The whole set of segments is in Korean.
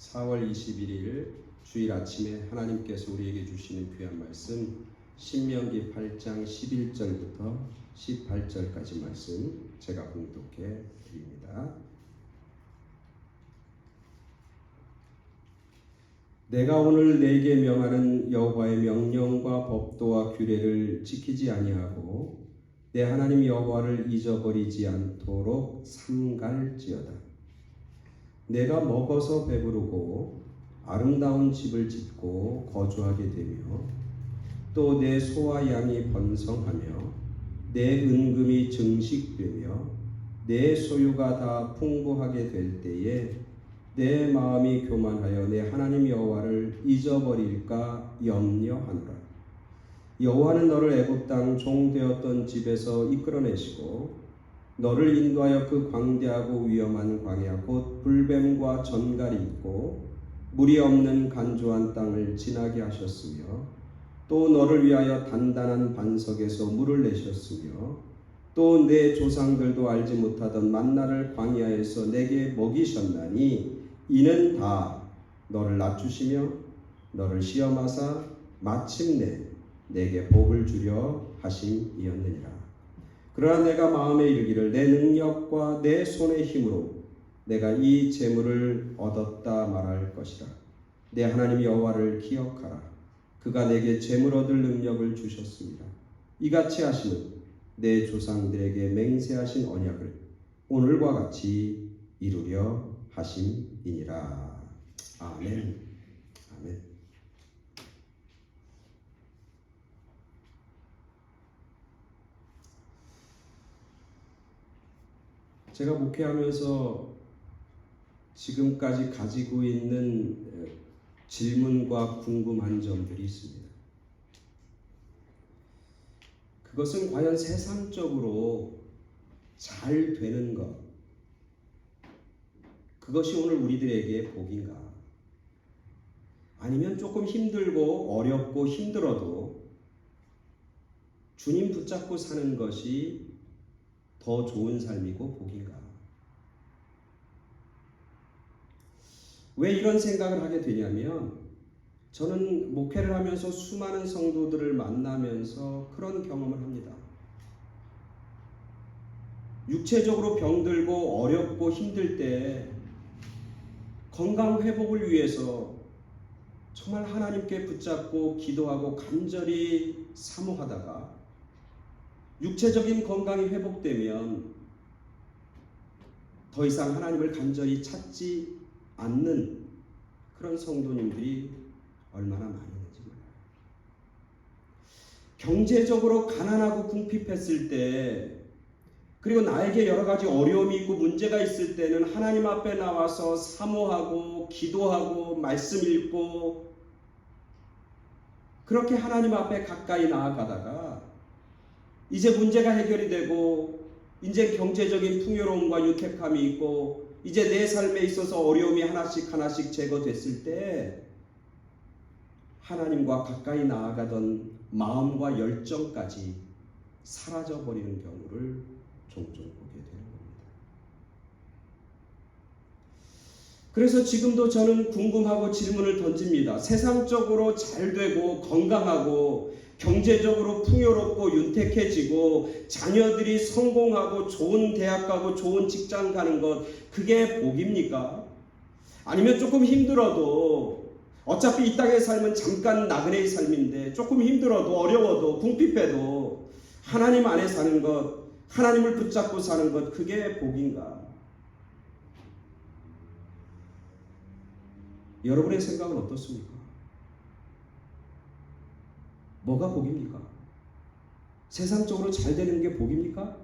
4월 21일 주일 아침에 하나님께서 우리에게 주시는 귀한 말씀 신명기 8장 11절부터 18절까지 말씀 제가 봉독해 드립니다. 내가 오늘 내게 명하는 여호와의 명령과 법도와 규례를 지키지 아니하고 내 하나님 여호와를 잊어버리지 않도록 삼갈지어다. 내가 먹어서 배부르고 아름다운 집을 짓고 거주하게 되며 또 내 소와 양이 번성하며 내 은금이 증식되며 내 소유가 다 풍부하게 될 때에 내 마음이 교만하여 내 하나님 여호와를 잊어버릴까 염려하노라. 여호와는 너를 애굽 땅 종되었던 집에서 이끌어내시고 너를 인도하여 그 광대하고 위험한 광야 곧 불뱀과 전갈이 있고 물이 없는 간조한 땅을 지나게 하셨으며 또 너를 위하여 단단한 반석에서 물을 내셨으며 또 내 조상들도 알지 못하던 만나를 광야에서 내게 먹이셨나니 이는 다 너를 낮추시며 너를 시험하사 마침내 내게 복을 주려 하심이었느니라. 그러나 내가 마음에 이르기를 내 능력과 내 손의 힘으로 내가 이 재물을 얻었다 말할 것이라. 내 하나님 여호와를 기억하라. 그가 내게 재물 얻을 능력을 주셨습니다. 이같이 하시는 내 조상들에게 맹세하신 언약을 오늘과 같이 이루려 하심이니라. 아멘. 아멘. 제가 목회하면서 지금까지 가지고 있는 질문과 궁금한 점들이 있습니다. 그것은 과연 세상적으로 잘 되는 것, 그것이 오늘 우리들에게 복인가? 아니면 조금 힘들고 어렵고 힘들어도 주님 붙잡고 사는 것이 더 좋은 삶이고 복인가? 왜 이런 생각을 하게 되냐면 저는 목회를 하면서 수많은 성도들을 만나면서 그런 경험을 합니다. 육체적으로 병들고 어렵고 힘들 때 건강 회복을 위해서 정말 하나님께 붙잡고 기도하고 간절히 사모하다가 육체적인 건강이 회복되면 더 이상 하나님을 간절히 찾지 않는 그런 성도님들이 얼마나 많은지 몰라요. 경제적으로 가난하고 궁핍했을 때 그리고 나에게 여러 가지 어려움이 있고 문제가 있을 때는 하나님 앞에 나와서 사모하고 기도하고 말씀 읽고 그렇게 하나님 앞에 가까이 나아가다가 이제 문제가 해결이 되고 이제 경제적인 풍요로움과 유쾌함이 있고 이제 내 삶에 있어서 어려움이 하나씩 제거됐을 때 하나님과 가까이 나아가던 마음과 열정까지 사라져버리는 경우를 종종 보게 되는 겁니다. 그래서 지금도 저는 궁금하고 질문을 던집니다. 세상적으로 잘 되고 건강하고 경제적으로 풍요롭고 윤택해지고 자녀들이 성공하고 좋은 대학 가고 좋은 직장 가는 것 그게 복입니까? 아니면 조금 힘들어도 어차피 이 땅의 삶은 잠깐 나그네의 삶인데 조금 힘들어도 어려워도 궁핍해도 하나님 안에 사는 것 하나님을 붙잡고 사는 것 그게 복인가? 여러분의 생각은 어떻습니까? 뭐가 복입니까? 세상적으로 잘 되는 게 복입니까?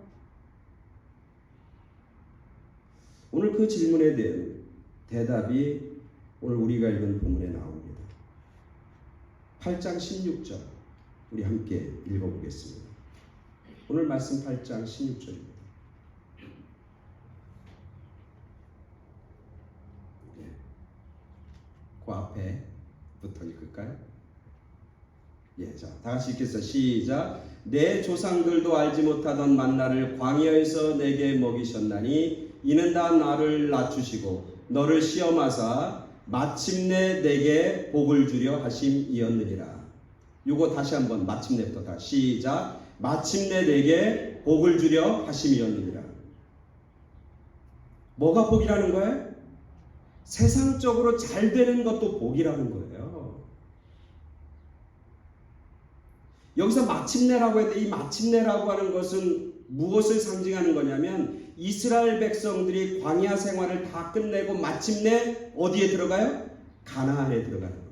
오늘 그 질문에 대한 대답이 오늘 우리가 읽은 본문에 나옵니다. 8장 16절 우리 함께 읽어보겠습니다. 오늘 말씀 8장 16절입니다. 그 앞에부터 읽을까요? 자, 다 같이 읽겠습니다. 시작. 내 조상들도 알지 못하던 만나를 광야에서 내게 먹이셨나니 이는 다 나를 낮추시고 너를 시험하사 마침내 내게 복을 주려 하심이었느니라. 요거 다시 한번 마침내부터 다 시작. 마침내 내게 복을 주려 하심이었느니라. 뭐가 복이라는 거예요? 세상적으로 잘 되는 것도 복이라는 거예요. 여기서 마침내라고 했는데 이 마침내라고 하는 것은 무엇을 상징하는 거냐면 이스라엘 백성들이 광야 생활을 다 끝내고 마침내 어디에 들어가요? 가나안에 들어가는 거예요.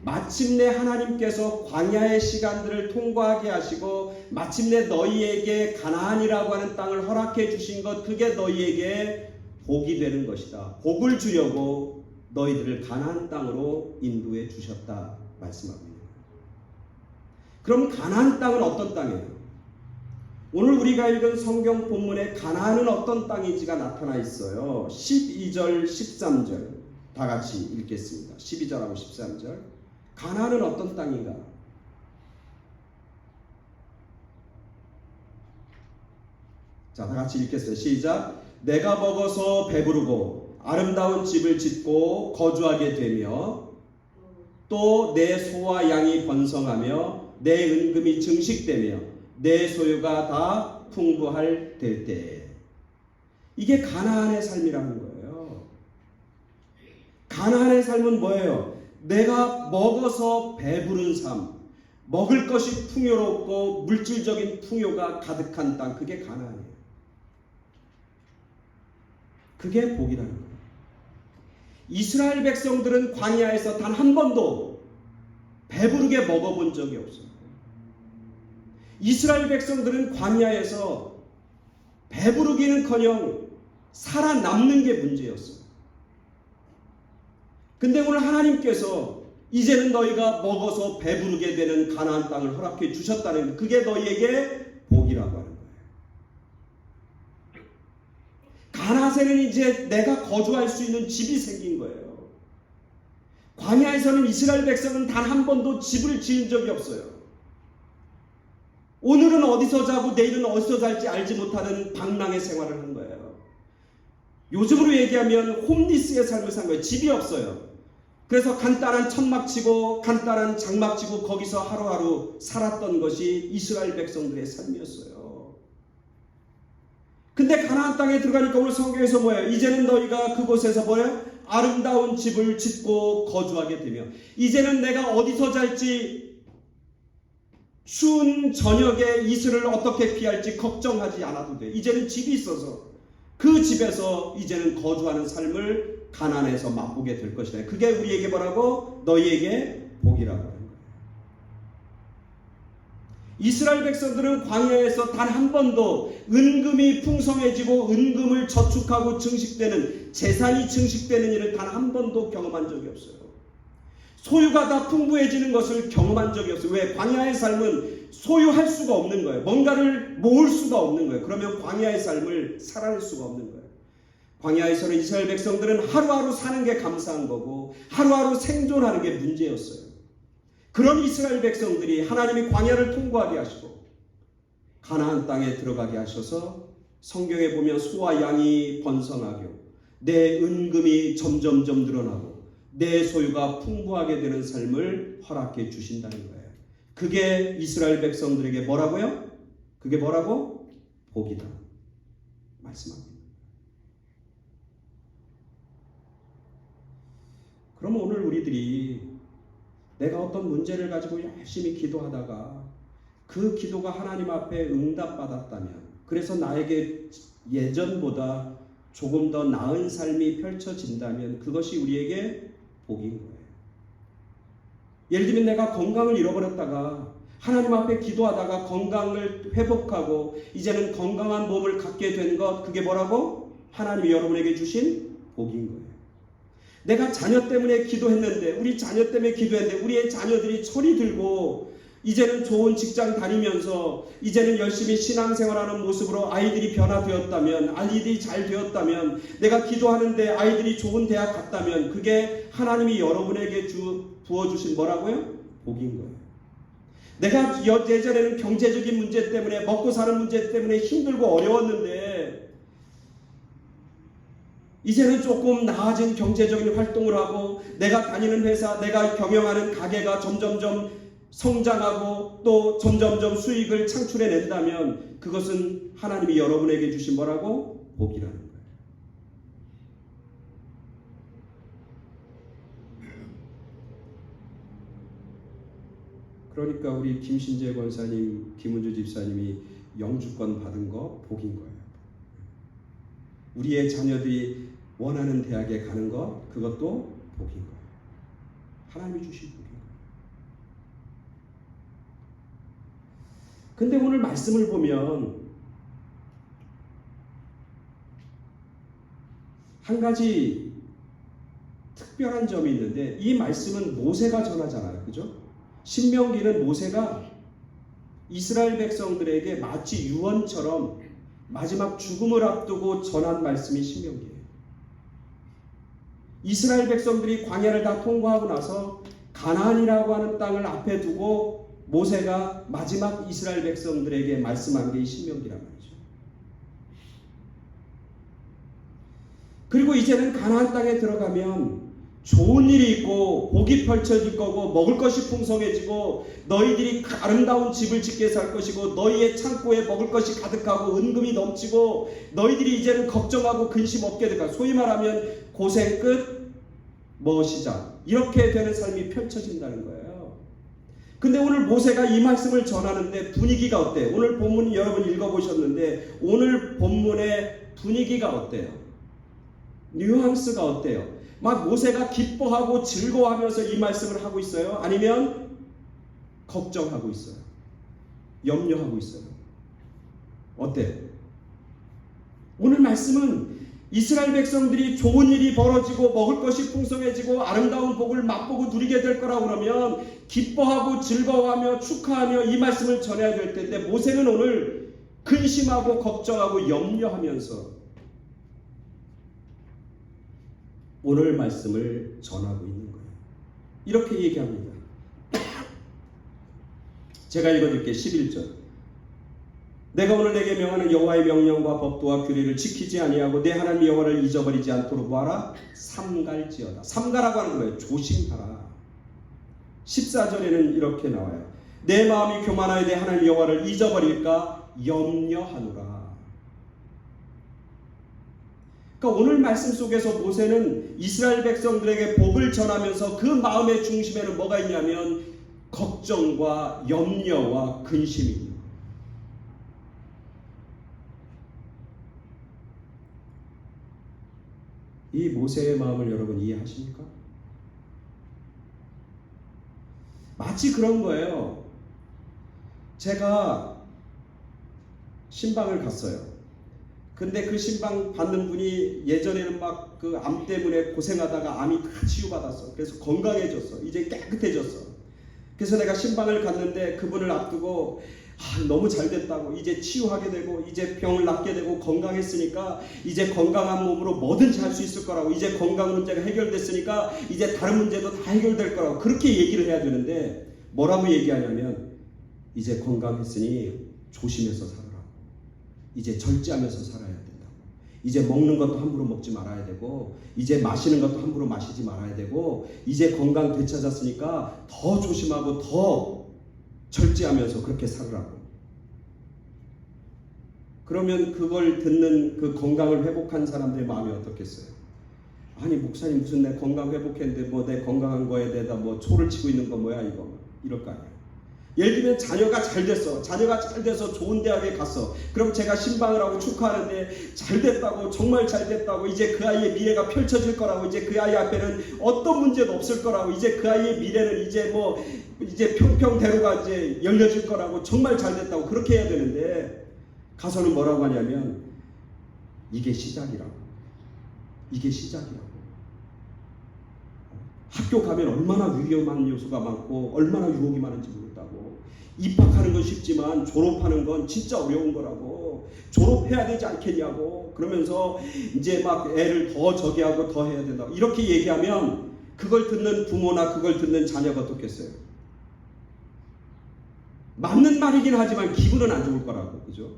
마침내 하나님께서 광야의 시간들을 통과하게 하시고 마침내 너희에게 가나안이라고 하는 땅을 허락해 주신 것, 그게 너희에게 복이 되는 것이다. 복을 주려고 너희들을 가나안 땅으로 인도해 주셨다 말씀합니다. 그럼 가나안 땅은 어떤 땅이에요? 오늘 우리가 읽은 성경 본문에 가나안은 어떤 땅인지가 나타나 있어요. 12절 13절 다 같이 읽겠습니다. 12절하고 13절. 가나안은 어떤 땅인가? 자, 다 같이 읽겠어요. 시작. 내가 먹어서 배부르고 아름다운 집을 짓고 거주하게 되며 또 내 소와 양이 번성하며 내 은금이 증식되며 내 소유가 다 풍부할 될 때. 이게 가나안의 삶이라는 거예요. 가나안의 삶은 뭐예요? 내가 먹어서 배부른 삶, 먹을 것이 풍요롭고 물질적인 풍요가 가득한 땅, 그게 가나안이에요. 그게 복이라는 거예요. 이스라엘 백성들은 광야에서 단 한 번도 배부르게 먹어본 적이 없어요. 이스라엘 백성들은 광야에서 배부르기는커녕 살아남는 게 문제였어요. 근데 오늘 하나님께서 이제는 너희가 먹어서 배부르게 되는 가나안 땅을 허락해 주셨다는, 그게 너희에게 복이라고 하는 거예요. 가나안에는 이제 내가 거주할 수 있는 집이 생긴 거예요. 광야에서는 이스라엘 백성은 단 한 번도 집을 지은 적이 없어요. 오늘은 어디서 자고 내일은 어디서 잘지 알지 못하는 방랑의 생활을 한 거예요. 요즘으로 얘기하면 홈리스의 삶을 산 거예요. 집이 없어요. 그래서 간단한 천막 치고 간단한 장막 치고 거기서 하루하루 살았던 것이 이스라엘 백성들의 삶이었어요. 근데 가나안 땅에 들어가니까 오늘 성경에서 뭐예요? 이제는 너희가 그곳에서 뭐예요? 아름다운 집을 짓고 거주하게 되며, 이제는 내가 어디서 잘지 추운 저녁에 이슬을 어떻게 피할지 걱정하지 않아도 돼. 이제는 집이 있어서 그 집에서 이제는 거주하는 삶을 가나안에서 맛보게 될 것이다. 그게 우리에게 뭐라고? 너희에게 복이라고 하는 거예요. 이스라엘 백성들은 광야에서 단 한 번도 은금이 풍성해지고 은금을 저축하고 증식되는, 재산이 증식되는 일을 단 한 번도 경험한 적이 없어요. 소유가 다 풍부해지는 것을 경험한 적이 없어요. 왜? 광야의 삶은 소유할 수가 없는 거예요. 뭔가를 모을 수가 없는 거예요. 그러면 광야의 삶을 살아낼 수가 없는 거예요. 광야에서는 이스라엘 백성들은 하루하루 사는 게 감사한 거고 하루하루 생존하는 게 문제였어요. 그런 이스라엘 백성들이 하나님이 광야를 통과하게 하시고 가나안 땅에 들어가게 하셔서 성경에 보면 소와 양이 번성하고 내 은금이 점점점 늘어나고 내 소유가 풍부하게 되는 삶을 허락해 주신다는 거예요. 그게 이스라엘 백성들에게 뭐라고요? 그게 뭐라고? 복이다 말씀합니다. 그럼 오늘 우리들이 내가 어떤 문제를 가지고 열심히 기도하다가 그 기도가 하나님 앞에 응답받았다면, 그래서 나에게 예전보다 조금 더 나은 삶이 펼쳐진다면 그것이 우리에게 복인 거예요. 예를 들면 내가 건강을 잃어버렸다가 하나님 앞에 기도하다가 건강을 회복하고 이제는 건강한 몸을 갖게 된 것, 그게 뭐라고? 하나님이 여러분에게 주신 복인 거예요. 내가 자녀 때문에 기도했는데, 우리 자녀 때문에 기도했는데 우리의 자녀들이 철이 들고 이제는 좋은 직장 다니면서 이제는 열심히 신앙생활하는 모습으로 아이들이 변화되었다면, 아이들이 잘 되었다면, 내가 기도하는데 아이들이 좋은 대학 갔다면 그게 하나님이 여러분에게 부어주신 뭐라고요? 복인 거예요. 내가 예전에는 경제적인 문제 때문에, 먹고 사는 문제 때문에 힘들고 어려웠는데 이제는 조금 나아진 경제적인 활동을 하고 내가 다니는 회사, 내가 경영하는 가게가 점점점 성장하고 또 점점점 수익을 창출해낸다면 그것은 하나님이 여러분에게 주신 뭐라고? 복이라는 거예요. 그러니까 우리 김신재 권사님, 김은주 집사님이 영주권 받은 거 복인 거예요. 우리의 자녀들이 원하는 대학에 가는 것, 그것도 복인 거예요. 하나님이 주신 복인 거예요. 근데 오늘 말씀을 보면 한 가지 특별한 점이 있는데, 이 말씀은 모세가 전하잖아요. 그죠? 신명기는 모세가 이스라엘 백성들에게 마치 유언처럼 마지막 죽음을 앞두고 전한 말씀이 신명기예요. 이스라엘 백성들이 광야를 다 통과하고 나서 가나안이라고 하는 땅을 앞에 두고 모세가 마지막 이스라엘 백성들에게 말씀한 게 이 신명기란 말이죠. 그리고 이제는 가나안 땅에 들어가면 좋은 일이 있고 복이 펼쳐질 거고 먹을 것이 풍성해지고 너희들이 아름다운 집을 짓게 살 것이고 너희의 창고에 먹을 것이 가득하고 은금이 넘치고 너희들이 이제는 걱정하고 근심 없게 될까. 소위 말하면 고생 끝 시작, 이렇게 되는 삶이 펼쳐진다는 거예요. 근데 오늘 모세가 이 말씀을 전하는데 분위기가 어때요? 오늘 본문 여러분 읽어보셨는데 오늘 본문의 분위기가 어때요? 뉘앙스가 어때요? 막 모세가 기뻐하고 즐거워하면서 이 말씀을 하고 있어요? 아니면 걱정하고 있어요? 염려하고 있어요? 어때요? 오늘 말씀은 이스라엘 백성들이 좋은 일이 벌어지고 먹을 것이 풍성해지고 아름다운 복을 맛보고 누리게 될 거라고 그러면 기뻐하고 즐거워하며 축하하며 이 말씀을 전해야 될 텐데, 모세는 오늘 근심하고 걱정하고 염려하면서 오늘 말씀을 전하고 있는 거예요. 이렇게 얘기합니다. 제가 읽어드릴게요. 11절. 내가 오늘 내게 명하는 여호와의 명령과 법도와 규례를 지키지 아니하고 내 하나님 여호와를 잊어버리지 않도록 뭐하라? 삼갈지어다. 삼가라고 하는 거예요. 조심하라. 14절에는 이렇게 나와요. 내 마음이 교만하여 내 하나님 여호와를 잊어버릴까 염려하노라. 그러니까 오늘 말씀 속에서 모세는 이스라엘 백성들에게 복을 전하면서 그 마음의 중심에는 뭐가 있냐면 걱정과 염려와 근심이 있는 거예요. 이 모세의 마음을 여러분 이해하십니까? 마치 그런 거예요. 제가 신방을 갔어요. 근데 그 신방 받는 분이 예전에는 막 그 암 때문에 고생하다가 암이 다 치유받았어. 그래서 건강해졌어. 이제 깨끗해졌어. 그래서 내가 신방을 갔는데 그분을 앞두고 너무 잘 됐다고, 이제 치유하게 되고 이제 병을 낫게 되고 건강했으니까 이제 건강한 몸으로 뭐든지 할 수 있을 거라고, 이제 건강 문제가 해결됐으니까 이제 다른 문제도 다 해결될 거라고 그렇게 얘기를 해야 되는데, 뭐라고 얘기하냐면 이제 건강했으니 조심해서 살아라. 이제 절제하면서 살아야 된다고. 이제 먹는 것도 함부로 먹지 말아야 되고 이제 마시는 것도 함부로 마시지 말아야 되고 이제 건강 되찾았으니까 더 조심하고 더 절제하면서 그렇게 살으라고. 그러면 그걸 듣는 그 건강을 회복한 사람들의 마음이 어떻겠어요? 아니 목사님 무슨 내 건강 회복했는데 뭐 내 건강한 거에 대해서 뭐 초를 치고 있는 거 뭐야 이거, 이럴 거 아니에요. 예를 들면 자녀가 잘 됐어. 자녀가 잘 돼서 좋은 대학에 갔어. 그럼 제가 신방을 하고 축하하는데 잘 됐다고, 정말 잘 됐다고, 이제 그 아이의 미래가 펼쳐질 거라고, 이제 그 아이 앞에는 어떤 문제도 없을 거라고, 이제 그 아이의 미래는 이제 평평대로가 이제 열려질 거라고, 정말 잘 됐다고 그렇게 해야 되는데 가서는 뭐라고 하냐면 이게 시작이라고. 이게 시작이라고. 학교 가면 얼마나 위험한 요소가 많고 얼마나 유혹이 많은지 모른다고. 입학하는 건 쉽지만 졸업하는 건 진짜 어려운 거라고. 졸업해야 되지 않겠냐고. 그러면서 이제 막 애를 더 저기 하고 더 해야 된다고. 이렇게 얘기하면 그걸 듣는 부모나 그걸 듣는 자녀가 어떻겠어요? 맞는 말이긴 하지만 기분은 안 좋을 거라고. 그죠?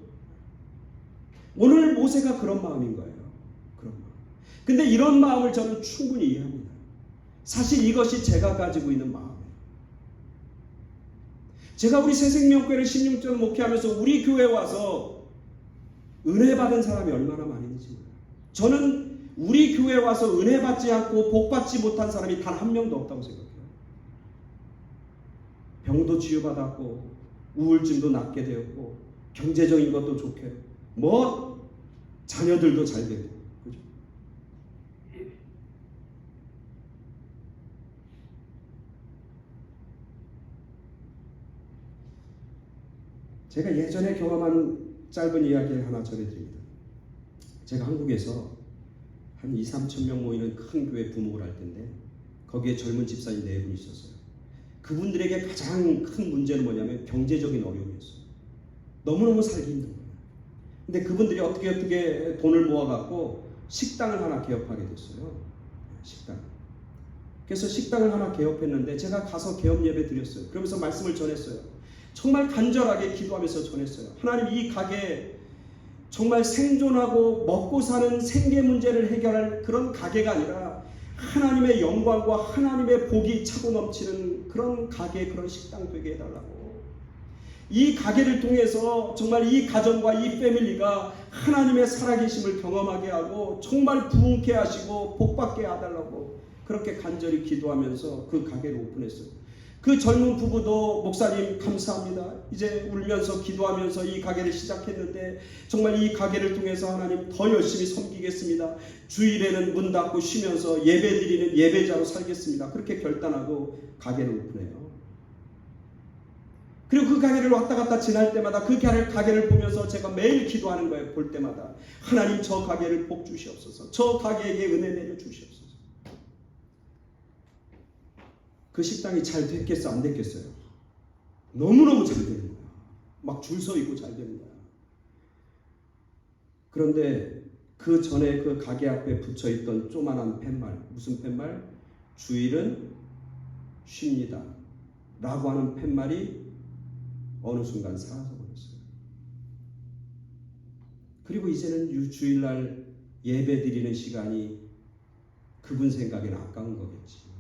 오늘 모세가 그런 마음인 거예요. 그런 마음. 근데 이런 마음을 저는 충분히 이해합니다. 사실 이것이 제가 가지고 있는 마음이에요. 제가 우리 새생명교회를 16년 목회하면서 우리 교회에 와서 은혜 받은 사람이 얼마나 많이 있는지 몰라요. 저는 우리 교회에 와서 은혜 받지 않고 복 받지 못한 사람이 단 한 명도 없다고 생각해요. 병도 치유받았고 우울증도 낫게 되었고 경제적인 것도 좋게 뭐 자녀들도 잘 되고 그죠? 제가 예전에 경험한 짧은 이야기를 하나 전해드립니다. 제가 한국에서 한 2, 3천 명 모이는 큰 교회 부목을 할 텐데 거기에 젊은 집사님 4분 있었어요. 그분들에게 가장 큰 문제는 뭐냐면 경제적인 어려움이었어요. 너무너무 살기 힘든 거예요. 근데 그분들이 어떻게 돈을 모아갖고 식당을 하나 개업하게 됐어요. 식당. 그래서 식당을 하나 개업했는데 제가 가서 개업 예배 드렸어요. 그러면서 말씀을 전했어요. 정말 간절하게 기도하면서 전했어요. 하나님, 이 가게 정말 생존하고 먹고 사는 생계 문제를 해결할 그런 가게가 아니라 하나님의 영광과 하나님의 복이 차고 넘치는 그런 가게, 그런 식당 되게 해달라고. 이 가게를 통해서 정말 이 가정과 이 패밀리가 하나님의 살아계심을 경험하게 하고 정말 부흥케 하시고 복받게 해달라고 그렇게 간절히 기도하면서 그 가게를 오픈했어요. 그 젊은 부부도 목사님 감사합니다. 이제 울면서 기도하면서 이 가게를 시작했는데 정말 이 가게를 통해서 하나님 더 열심히 섬기겠습니다. 주일에는 문 닫고 쉬면서 예배드리는 예배자로 살겠습니다. 그렇게 결단하고 가게를 오픈해요. 그리고 그 가게를 왔다 갔다 지날 때마다 그 가게를 보면서 제가 매일 기도하는 거예요. 볼 때마다 하나님, 저 가게를 복 주시옵소서. 저 가게에게 은혜 내려 주시옵소서. 그 식당이 잘 됐겠어, 안 됐겠어요? 너무너무 잘 되는 거야. 막 줄 서 있고 잘 되는 거야. 그런데 그 전에 그 가게 앞에 붙여 있던 조만한 팻말, 무슨 팻말? 주일은 쉽니다 라고 하는 팻말이 어느 순간 사라져 버렸어요. 그리고 이제는 주일날 예배 드리는 시간이 그분 생각에는 아까운 거겠지.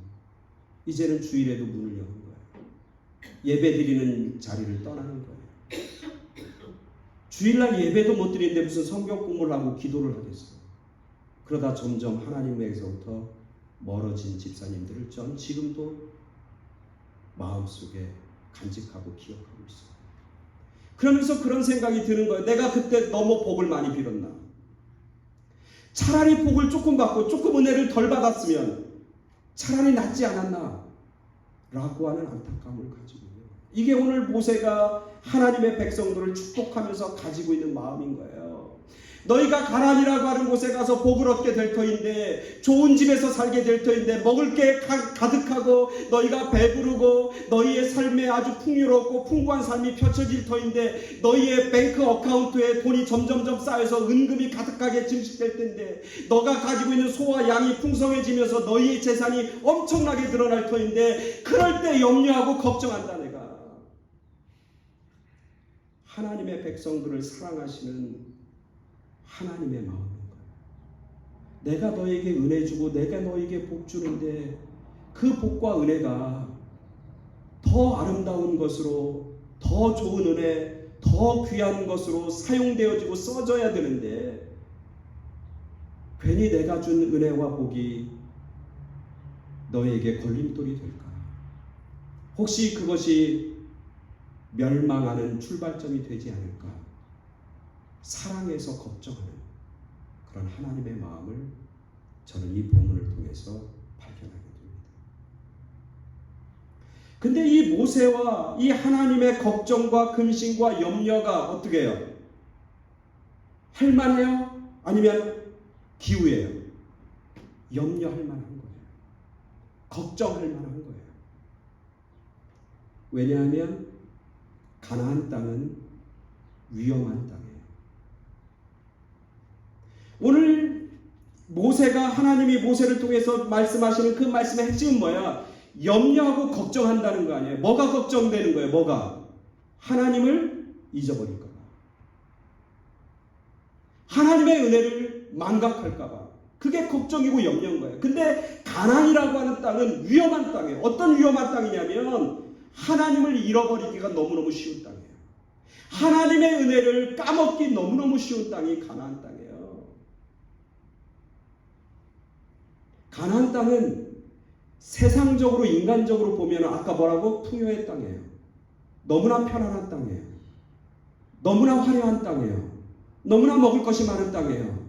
이제는 주일에도 문을 여는 거예요. 예배 드리는 자리를 떠나는 거예요. 주일날 예배도 못 드리는데 무슨 성경 공부를 하고 기도를 하겠어요. 그러다 점점 하나님에게서부터 멀어진 집사님들을 전 지금도 마음속에 간직하고 기억하고 있어요. 그러면서 그런 생각이 드는 거예요. 내가 그때 너무 복을 많이 빌었나? 차라리 복을 조금 받고 조금 은혜를 덜 받았으면 차라리 낫지 않았나? 라고 하는 안타까움을 가지고 있는 거예요. 이게 오늘 모세가 하나님의 백성들을 축복하면서 가지고 있는 마음인 거예요. 너희가 가나안이라고 하는 곳에 가서 복을 얻게 될 터인데, 좋은 집에서 살게 될 터인데, 먹을 게 가득하고 너희가 배부르고 너희의 삶에 아주 풍요롭고 풍부한 삶이 펼쳐질 터인데, 너희의 뱅크 어카운트에 돈이 점점점 쌓여서 은금이 가득하게 증식될 텐데, 너가 가지고 있는 소와 양이 풍성해지면서 너희의 재산이 엄청나게 늘어날 터인데, 그럴 때 염려하고 걱정한다. 내가 하나님의 백성들을 사랑하시는 하나님의 마음인 거예요. 내가 너에게 은혜 주고 내가 너에게 복 주는데 그 복과 은혜가 더 아름다운 것으로, 더 좋은 은혜, 더 귀한 것으로 사용되어지고 써져야 되는데, 괜히 내가 준 은혜와 복이 너에게 걸림돌이 될까? 혹시 그것이 멸망하는 출발점이 되지 않을까? 사랑해서 걱정하는 그런 하나님의 마음을 저는 이 본문을 통해서 발견하게 됩니다. 근데 이 모세와 이 하나님의 걱정과 근심과 염려가 어떻게 해요? 할만해요? 아니면 기우예요? 염려할 만한 거예요. 걱정할 만한 거예요. 왜냐하면 가나안 땅은 위험한 땅이에요. 오늘 모세가, 하나님이 모세를 통해서 말씀하시는 그 말씀의 핵심은 뭐야? 염려하고 걱정한다는 거 아니에요. 뭐가 걱정되는 거예요? 뭐가? 하나님을 잊어버릴까 봐, 하나님의 은혜를 망각할까 봐, 그게 걱정이고 염려인 거예요. 근데 가나안이라고 하는 땅은 위험한 땅이에요. 어떤 위험한 땅이냐면 하나님을 잃어버리기가 너무너무 쉬운 땅이에요. 하나님의 은혜를 까먹기 너무너무 쉬운 땅이 가나안 땅이에요. 가나안 땅은 세상적으로 인간적으로 보면 아까 뭐라고? 풍요의 땅이에요. 너무나 편안한 땅이에요. 너무나 화려한 땅이에요. 너무나 먹을 것이 많은 땅이에요.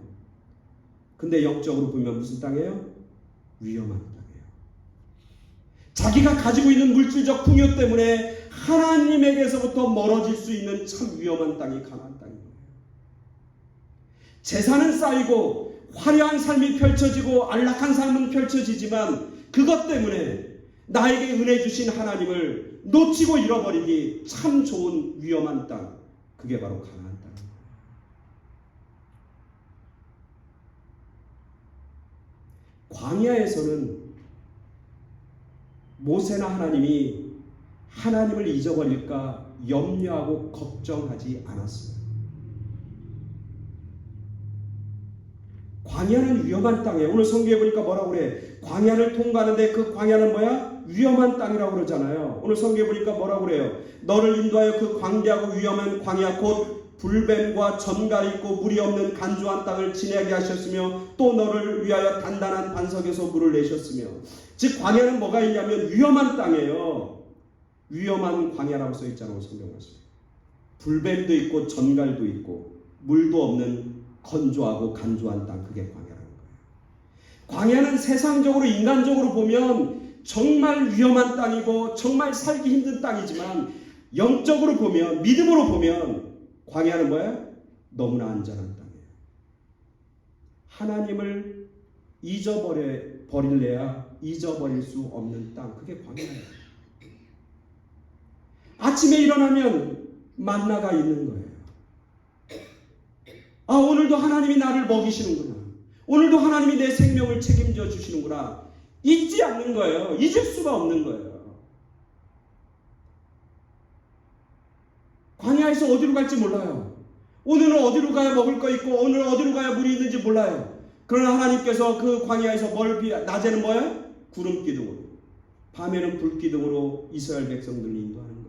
근데 영적으로 보면 무슨 땅이에요? 위험한 땅이에요. 자기가 가지고 있는 물질적 풍요 때문에 하나님에게서부터 멀어질 수 있는 참 위험한 땅이 가나안 땅이에요. 재산은 쌓이고 화려한 삶이 펼쳐지고 안락한 삶은 펼쳐지지만 그것 때문에 나에게 은혜 주신 하나님을 놓치고 잃어버리기 참 좋은 위험한 땅, 그게 바로 가나안 땅입니다. 광야에서는 모세나 하나님이 하나님을 잊어버릴까 염려하고 걱정하지 않았어요. 광야는 위험한 땅이에요. 오늘 성경에 보니까 뭐라고 그래? 광야를 통과하는데 그 광야는 뭐야? 위험한 땅이라고 그러잖아요. 오늘 성경에 보니까 뭐라고 그래요? 너를 인도하여 그 광대하고 위험한 광야 곧 불뱀과 전갈이 있고 물이 없는 간조한 땅을 지내게 하셨으며 또 너를 위하여 단단한 반석에서 물을 내셨으며. 즉 광야는 뭐가 있냐면 위험한 땅이에요. 위험한 광야라고 써있잖아요. 성경 말씀. 불뱀도 있고 전갈도 있고 물도 없는 건조하고 간조한 땅, 그게 광야라는 거예요. 광야는 세상적으로 인간적으로 보면 정말 위험한 땅이고 정말 살기 힘든 땅이지만 영적으로 보면, 믿음으로 보면 광야는 뭐야? 너무나 안전한 땅이에요. 하나님을 잊어버릴래야 잊어버릴 수 없는 땅, 그게 광야예요. 아침에 일어나면 만나가 있는 거예요. 아, 오늘도 하나님이 나를 먹이시는구나. 오늘도 하나님이 내 생명을 책임져 주시는구나. 잊지 않는 거예요. 잊을 수가 없는 거예요. 광야에서 어디로 갈지 몰라요. 오늘은 어디로 가야 먹을 거 있고 오늘은 어디로 가야 물이 있는지 몰라요. 그러나 하나님께서 그 광야에서 낮에는 뭐예요? 구름 기둥으로, 밤에는 불 기둥으로 이스라엘 백성들을 인도하는 거예요.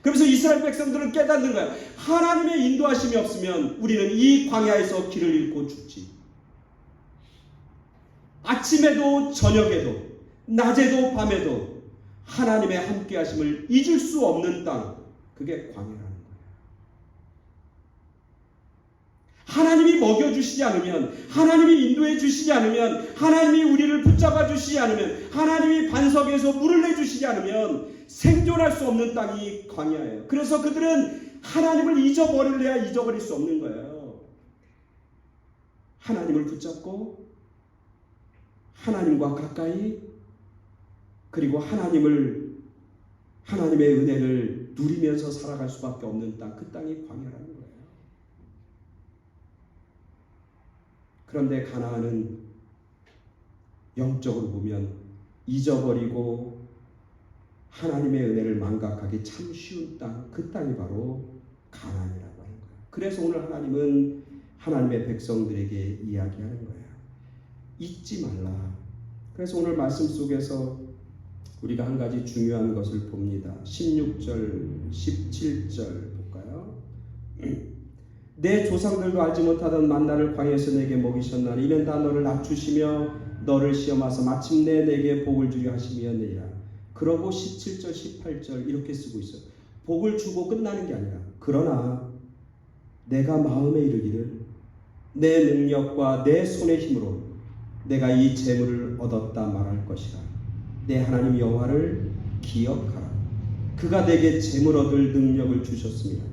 그래서 이스라엘 백성들은 깨닫는 거예요. 하나님의 인도하심이 없으면 우리는 이 광야에서 길을 잃고 죽지. 아침에도 저녁에도 낮에도 밤에도 하나님의 함께하심을 잊을 수 없는 땅, 그게 광야라는 거예요. 하나님이 먹여주시지 않으면, 하나님이 인도해 주시지 않으면, 하나님이 우리를 붙잡아 주시지 않으면, 하나님이 반석에서 물을 내주시지 않으면 생존할 수 없는 땅이 광야예요. 그래서 그들은 하나님을 잊어버릴래야 잊어버릴 수 없는 거예요. 하나님을 붙잡고 하나님과 가까이, 그리고 하나님의 은혜를 누리면서 살아갈 수밖에 없는 땅, 그 땅이 광야라는 거예요. 그런데 가나안은 영적으로 보면 잊어버리고 하나님의 은혜를 망각하기 참 쉬운 땅, 그 땅이 바로 가나안이라고 하는 거예요. 그래서 오늘 하나님은 하나님의 백성들에게 이야기하는 거예요. 잊지 말라. 그래서 오늘 말씀 속에서 우리가 한 가지 중요한 것을 봅니다. 16절, 17절 볼까요? 내 조상들도 알지 못하던 만나를 광야에서 내게 먹이셨나니 이는 다 너를 낮추시며 너를 시험하사 마침내 내게 복을 주려 하심이었느니라. 그러고 17절 18절 이렇게 쓰고 있어요. 복을 주고 끝나는 게 아니라 그러나 내가 마음에 이르기를 내 능력과 내 손의 힘으로 내가 이 재물을 얻었다 말할 것이라. 내 하나님 여호와를 기억하라. 그가 내게 재물 얻을 능력을 주셨습니다.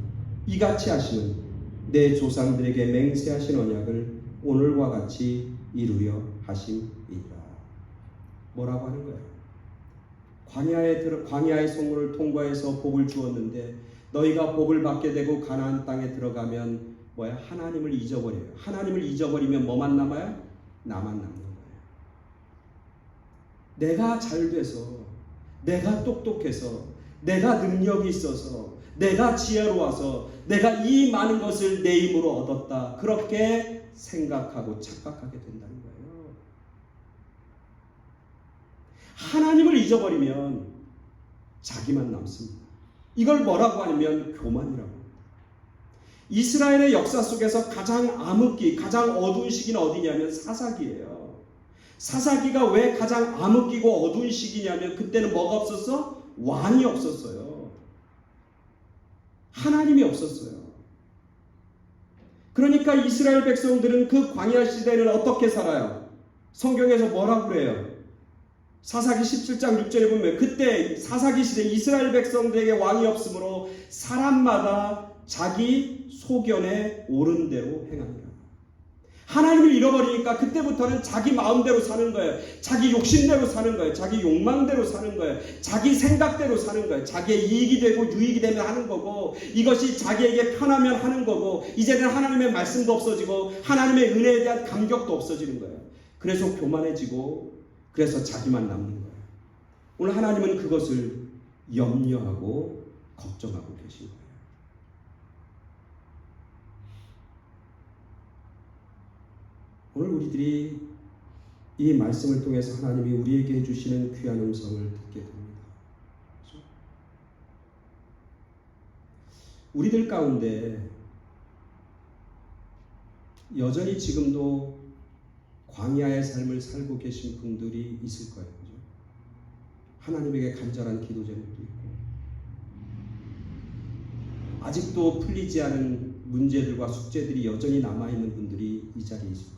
이같이 하시는 내 조상들에게 맹세하신 언약을 오늘과 같이 이루려 하심이라. 뭐라고 하는 거예요? 광야의 성문을 통과해서 복을 주었는데 너희가 복을 받게 되고 가나안 땅에 들어가면 뭐야? 하나님을 잊어버려요. 하나님을 잊어버리면 뭐만 남아요? 나만 남는 거예요. 내가 잘 돼서, 내가 똑똑해서, 내가 능력이 있어서, 내가 지혜로워서 내가 이 많은 것을 내 힘으로 얻었다, 그렇게 생각하고 착각하게 된다는 거예요. 하나님을 잊어버리면 자기만 남습니다. 이걸 뭐라고 하냐면 교만이라고 합니다. 이스라엘의 역사 속에서 가장 암흑기, 가장 어두운 시기는 어디냐면 사사기예요. 사사기가 왜 가장 암흑기고 어두운 시기냐면 그때는 뭐가 없었어? 왕이 없었어요. 하나님이 없었어요. 그러니까 이스라엘 백성들은 그 광야 시대를 어떻게 살아요? 성경에서 뭐라고 그래요? 사사기 17장 6절에 보면 그때 사사기 시대 이스라엘 백성들에게 왕이 없으므로 사람마다 자기 소견에 옳은 대로 행하니라. 하나님을 잃어버리니까 그때부터는 자기 마음대로 사는 거예요. 자기 욕심대로 사는 거예요. 자기 욕망대로 사는 거예요. 자기 생각대로 사는 거예요. 자기의 이익이 되고 유익이 되면 하는 거고, 이것이 자기에게 편하면 하는 거고, 이제는 하나님의 말씀도 없어지고 하나님의 은혜에 대한 감격도 없어지는 거예요. 그래서 교만해지고, 그래서 자기만 남는 거예요. 오늘 하나님은 그것을 염려하고 걱정하고 계신 거예요. 오늘 우리들이 이 말씀을 통해서 하나님이 우리에게 해주시는 귀한 음성을 듣게 됩니다. 그렇죠? 우리들 가운데 여전히 지금도 광야의 삶을 살고 계신 분들이 있을 거예요. 그렇죠? 하나님에게 간절한 기도 제목도 있고, 아직도 풀리지 않은 문제들과 숙제들이 여전히 남아있는 분들이 이 자리에 있을 거예요.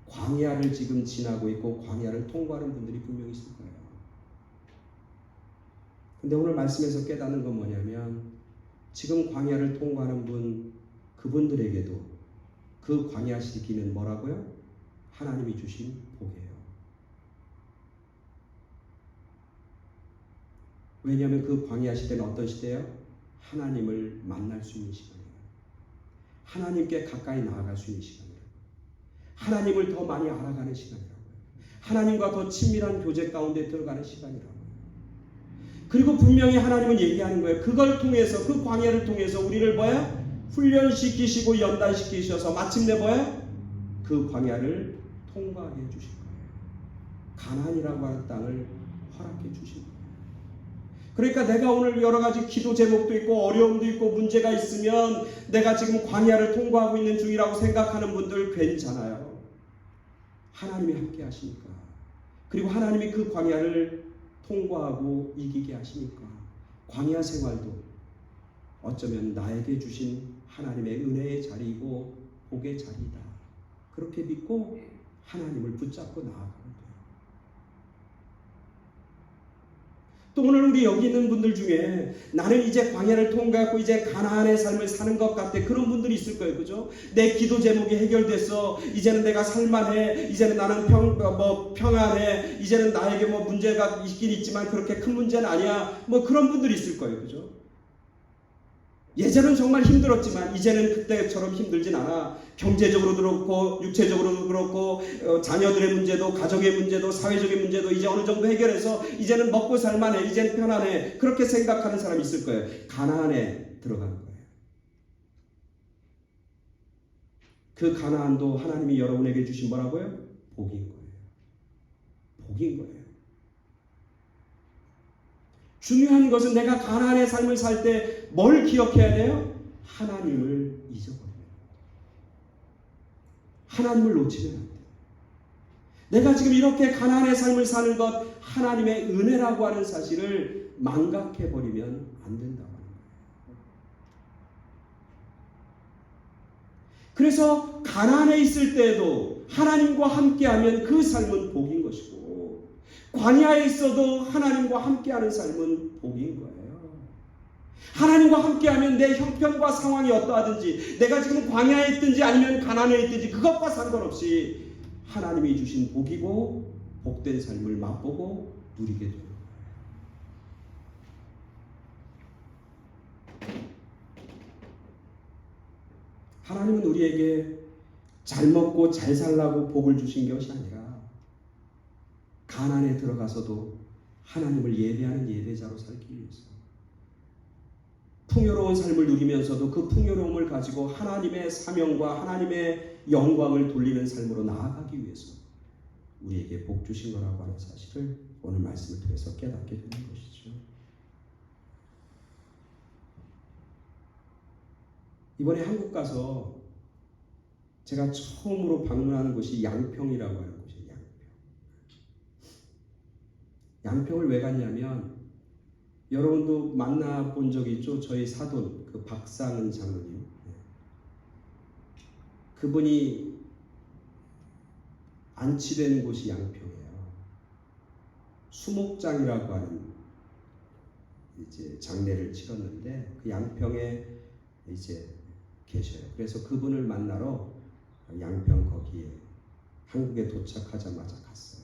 광야를 지금 지나고 있고 광야를 통과하는 분들이 분명히 있을 거예요. 근데 오늘 말씀에서 깨닫는 건 뭐냐면, 지금 광야를 통과하는 분, 그분들에게도 그 광야 시기는 뭐라고요? 하나님이 주신 복이에요. 왜냐하면 그 광야 시대는 어떤 시대예요? 하나님을 만날 수 있는 시간이에요. 하나님께 가까이 나아갈 수 있는 시간이에요. 하나님을 더 많이 알아가는 시간이라고요. 하나님과 더 친밀한 교제 가운데 들어가는 시간이라고요. 그리고 분명히 하나님은 얘기하는 거예요. 그걸 통해서, 그 광야를 통해서 우리를 뭐야? 훈련시키시고 연단시키셔서 마침내 뭐야? 그 광야를 통과하게 해주실 거예요. 가나안이라고 하는 땅을 허락해 주실 거예요. 그러니까 내가 오늘 여러 가지 기도 제목도 있고 어려움도 있고 문제가 있으면 내가 지금 광야를 통과하고 있는 중이라고 생각하는 분들 괜찮아요. 하나님이 함께 하시니까. 그리고 하나님이 그 광야를 통과하고 이기게 하시니까 광야 생활도 어쩌면 나에게 주신 하나님의 은혜의 자리이고 복의 자리이다. 그렇게 믿고 하나님을 붙잡고 나아가는 거예요. 또 오늘 우리 여기 있는 분들 중에 나는 이제 광야를 통과하고 이제 가나안의 삶을 사는 것 같아, 그런 분들이 있을 거예요. 그죠? 내 기도 제목이 해결됐어. 이제는 내가 살만해. 이제는 나는 평안해. 이제는 나에게 문제가 있긴 있지만 그렇게 큰 문제는 아니야. 그런 분들이 있을 거예요. 그죠? 예전은 정말 힘들었지만 이제는 그때처럼 힘들진 않아. 경제적으로도 그렇고 육체적으로도 그렇고 자녀들의 문제도 가족의 문제도 사회적인 문제도 이제 어느 정도 해결해서 이제는 먹고 살만해. 이제는 편안해. 그렇게 생각하는 사람이 있을 거예요. 가나안에 들어가는 거예요. 그 가나안도 하나님이 여러분에게 주신 뭐라고요? 복인 거예요. 복인 거예요. 중요한 것은 내가 가나안의 삶을 살 때 뭘 기억해야 돼요? 하나님을 잊어버려요. 하나님을 놓치면 안 돼요. 내가 지금 이렇게 가나안의 삶을 사는 것 하나님의 은혜라고 하는 사실을 망각해버리면 안 된다고 하는 거예요. 그래서 가나안에 있을 때에도 하나님과 함께하면 그 삶은 복인 것이고, 광야에 있어도 하나님과 함께하는 삶은 복인 거예요. 하나님과 함께하면 내 형편과 상황이 어떠하든지, 내가 지금 광야에 있든지 아니면 가나안에 있든지 그것과 상관없이 하나님이 주신 복이고 복된 삶을 맛보고 누리게 되는 거예요. 하나님은 우리에게 잘 먹고 잘 살라고 복을 주신 것이 아니라 가나안에 들어가서도 하나님을 예배하는 예배자로 살기 위해서 풍요로운 삶을 누리면서도 그 풍요로움을 가지고 하나님의 사명과 하나님의 영광을 돌리는 삶으로 나아가기 위해서 우리에게 복 주신 거라고 하는 사실을 오늘 말씀을 통해서 깨닫게 되는 것이죠. 이번에 한국 가서 제가 처음으로 방문하는 곳이 양평이라고 하는 곳이에요. 양평을 왜 갔냐면 여러분도 만나본 적이 있죠? 저희 사돈 그 박상은 장로님. 그분이 안치된 곳이 양평이에요. 수목장이라고 하는 이제 장례를 치렀는데 그 양평에 이제 계셔요. 그래서 그분을 만나러 양평 거기에 한국에 도착하자마자 갔어요.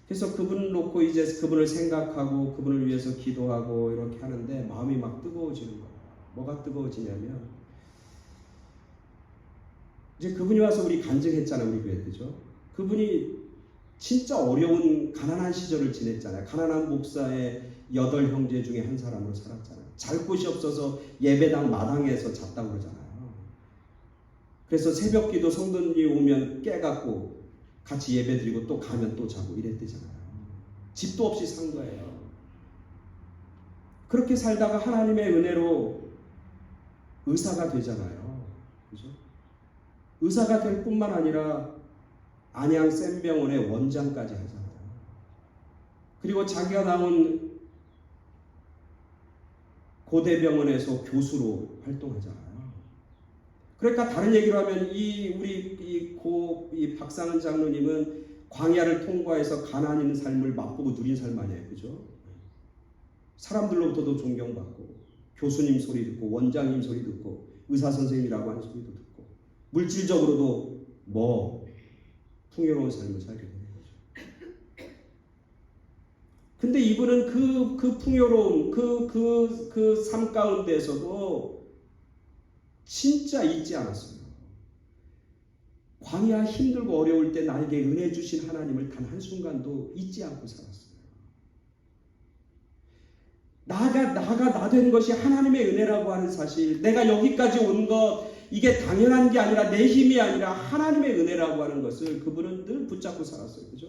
그래서 그분을 놓고 이제 그분을 생각하고 그분을 위해서 기도하고 이렇게 하는데 마음이 막 뜨거워지는 거예요. 뭐가 뜨거워지냐면 이제 그분이 와서 우리 간증했잖아요. 우리 교회 그죠? 그분이 진짜 어려운 가난한 시절을 지냈잖아요. 가난한 목사의 8형제 중에 한 사람으로 살았잖아요. 잘 곳이 없어서 예배당 마당에서 잤다고 그러잖아요. 그래서 새벽기도 성도님이 오면 깨갖고 같이 예배드리고 또 가면 또 자고 이랬대잖아요. 집도 없이 산 거예요. 그렇게 살다가 하나님의 은혜로 의사가 되잖아요. 그죠? 의사가 될 뿐만 아니라 안양 샘병원의 원장까지 하잖아요. 그리고 자기가 나온 고대병원에서 교수로 활동하잖아요. 그러니까 다른 얘기로 하면 이 박상은 장로님은 광야를 통과해서 가나안 있는 삶을 맛보고 누린 삶 아니에요. 그죠? 사람들로부터도 존경받고 교수님 소리 듣고 원장님 소리 듣고 의사 선생님이라고 하는 소리도 듣고 물질적으로도 풍요로운 삶을 살게 되는 거죠. 근데 이분은 그 풍요로운 그 삶 가운데서도 진짜 잊지 않았어요. 광야 힘들고 어려울 때 나에게 은혜 주신 하나님을 단 한순간도 잊지 않고 살았어요. 나가 된 것이 하나님의 은혜라고 하는 사실, 내가 여기까지 온 것 이게 당연한 게 아니라 내 힘이 아니라 하나님의 은혜라고 하는 것을 그분은 늘 붙잡고 살았어요. 그죠?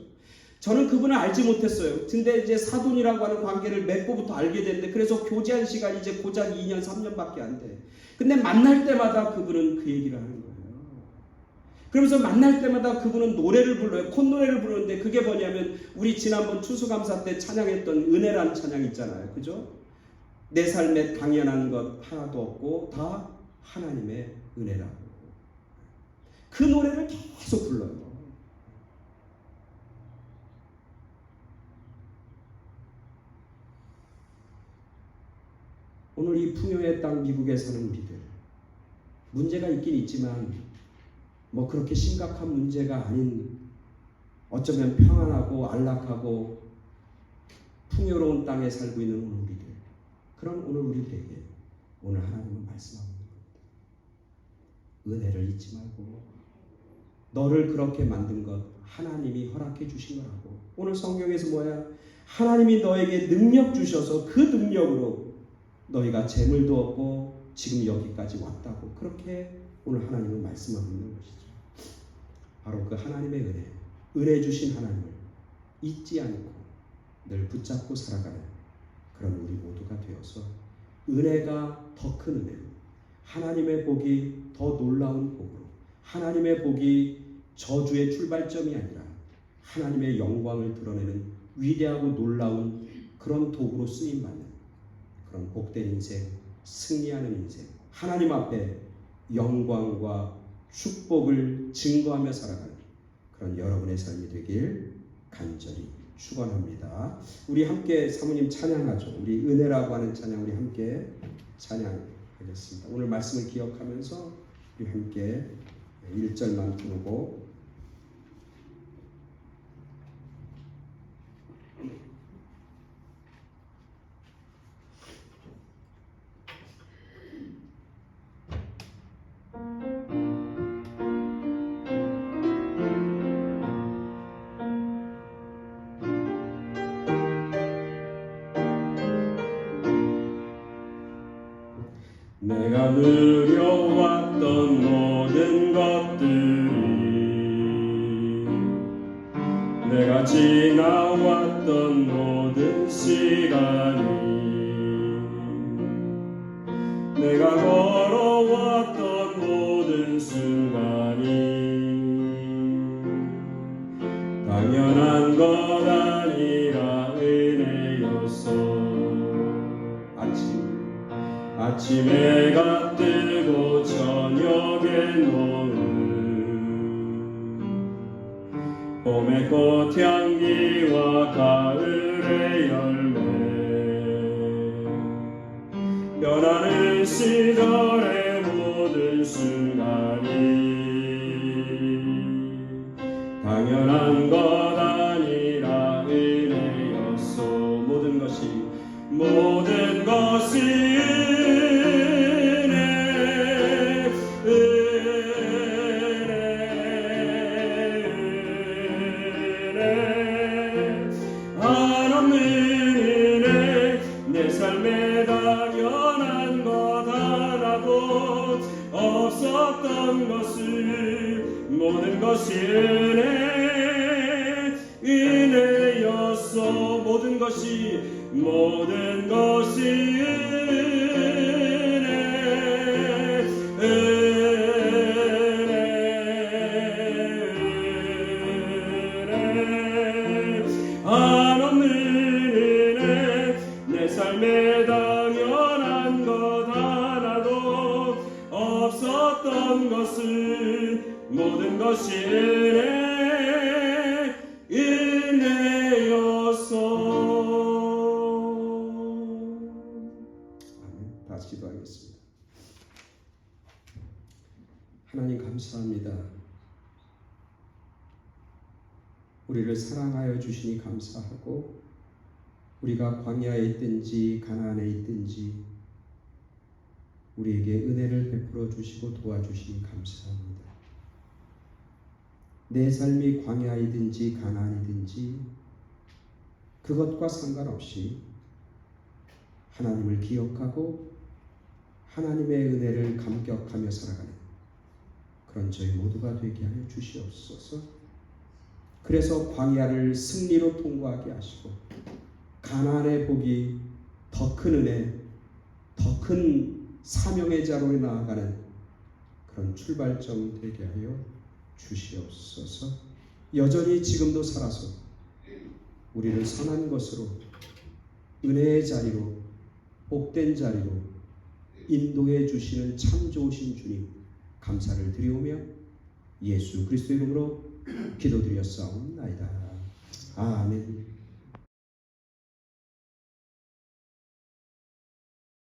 저는 그분을 알지 못했어요. 근데 이제 사돈이라고 하는 관계를 맺고부터 알게 됐는데 그래서 교제한 시간이 이제 고작 2년 3년밖에 안 돼. 근데 만날 때마다 그분은 그 얘기를 하는 거예요. 그러면서 만날 때마다 그분은 노래를 불러요. 콧노래를 부르는데 그게 뭐냐면 우리 지난번 추수감사 때 찬양했던 은혜라는 찬양 있잖아요. 그죠? 내 삶에 당연한 것 하나도 없고 다 하나님의 은혜라고. 그 노래를 계속 불러요. 오늘 이 풍요의 땅 미국에 사는 우리들 문제가 있긴 있지만 그렇게 심각한 문제가 아닌 어쩌면 평안하고 안락하고 풍요로운 땅에 살고 있는 오늘 우리들, 그런 오늘 우리들에게 오늘 하나님은 말씀하고 있는 겁니다. 은혜를 잊지 말고 너를 그렇게 만든 것 하나님이 허락해 주신 거라고. 오늘 성경에서 하나님이 너에게 능력 주셔서 그 능력으로 너희가 재물도 얻고 지금 여기까지 왔다고. 그렇게 오늘 하나님은 말씀하고 있는 것이죠. 바로 그 하나님의 은혜 주신 하나님을 잊지 않고 늘 붙잡고 살아가는 그런 우리 모두가 되어서 은혜가 더 큰 은혜로, 하나님의 복이 더 놀라운 복으로, 하나님의 복이 저주의 출발점이 아니라 하나님의 영광을 드러내는 위대하고 놀라운 그런 도구로 쓰임받는 그런 복된 인생, 승리하는 인생, 하나님 앞에 영광과 축복을 증거하며 살아가는 그런 여러분의 삶이 되길 간절히 축원합니다. 우리 함께 사모님 찬양하죠. 우리 은혜라고 하는 찬양 우리 함께 찬양하겠습니다. 오늘 말씀을 기억하면서 우리 함께 1절만 부르고 내가 누려왔던 모든 것들이 내가 지나왔던 모든 시간이 내가 걸어왔던 모든 순간이 당연한 것 아니라 은혜였어. 아침 해가 뜨고 저녁에 노을 봄의 꽃향기와 가을의 열매 변하는 시절의 모든 순간이 당연한 것 아니라 은혜였소. 모든 것이 한없는 은혜. 내 삶에 당연한 것 하나도 없었던 것을 모든 것이 은혜였어. 모든 것이 한없는 은혜. 내 삶에 당연한 것 하나도 없었던 것을 모든 것이 은혜였어. 아멘. 다시 기도하겠습니다. 하나님 감사합니다. 우리를 사랑하여 주시니 감사하고 우리가 광야에 있든지 가나안에 있든지 우리에게 은혜를 베풀어 주시고 도와주시니 감사합니다. 내 삶이 광야이든지 가나안이든지 그것과 상관없이 하나님을 기억하고 하나님의 은혜를 감격하며 살아가는 그런 저희 모두가 되게 하여 주시옵소서. 그래서 광야를 승리로 통과하게 하시고 가나안의 복이 더 큰 은혜, 더 큰 사명의 자로 나아가는 그런 출발점 되게 하여 주시옵소서. 여전히 지금도 살아서 우리를 선한 것으로 은혜의 자리로 복된 자리로 인도해 주시는 참 좋으신 주님 감사를 드리오며 예수 그리스도 이름으로 기도드렸사옵나이다. 아멘.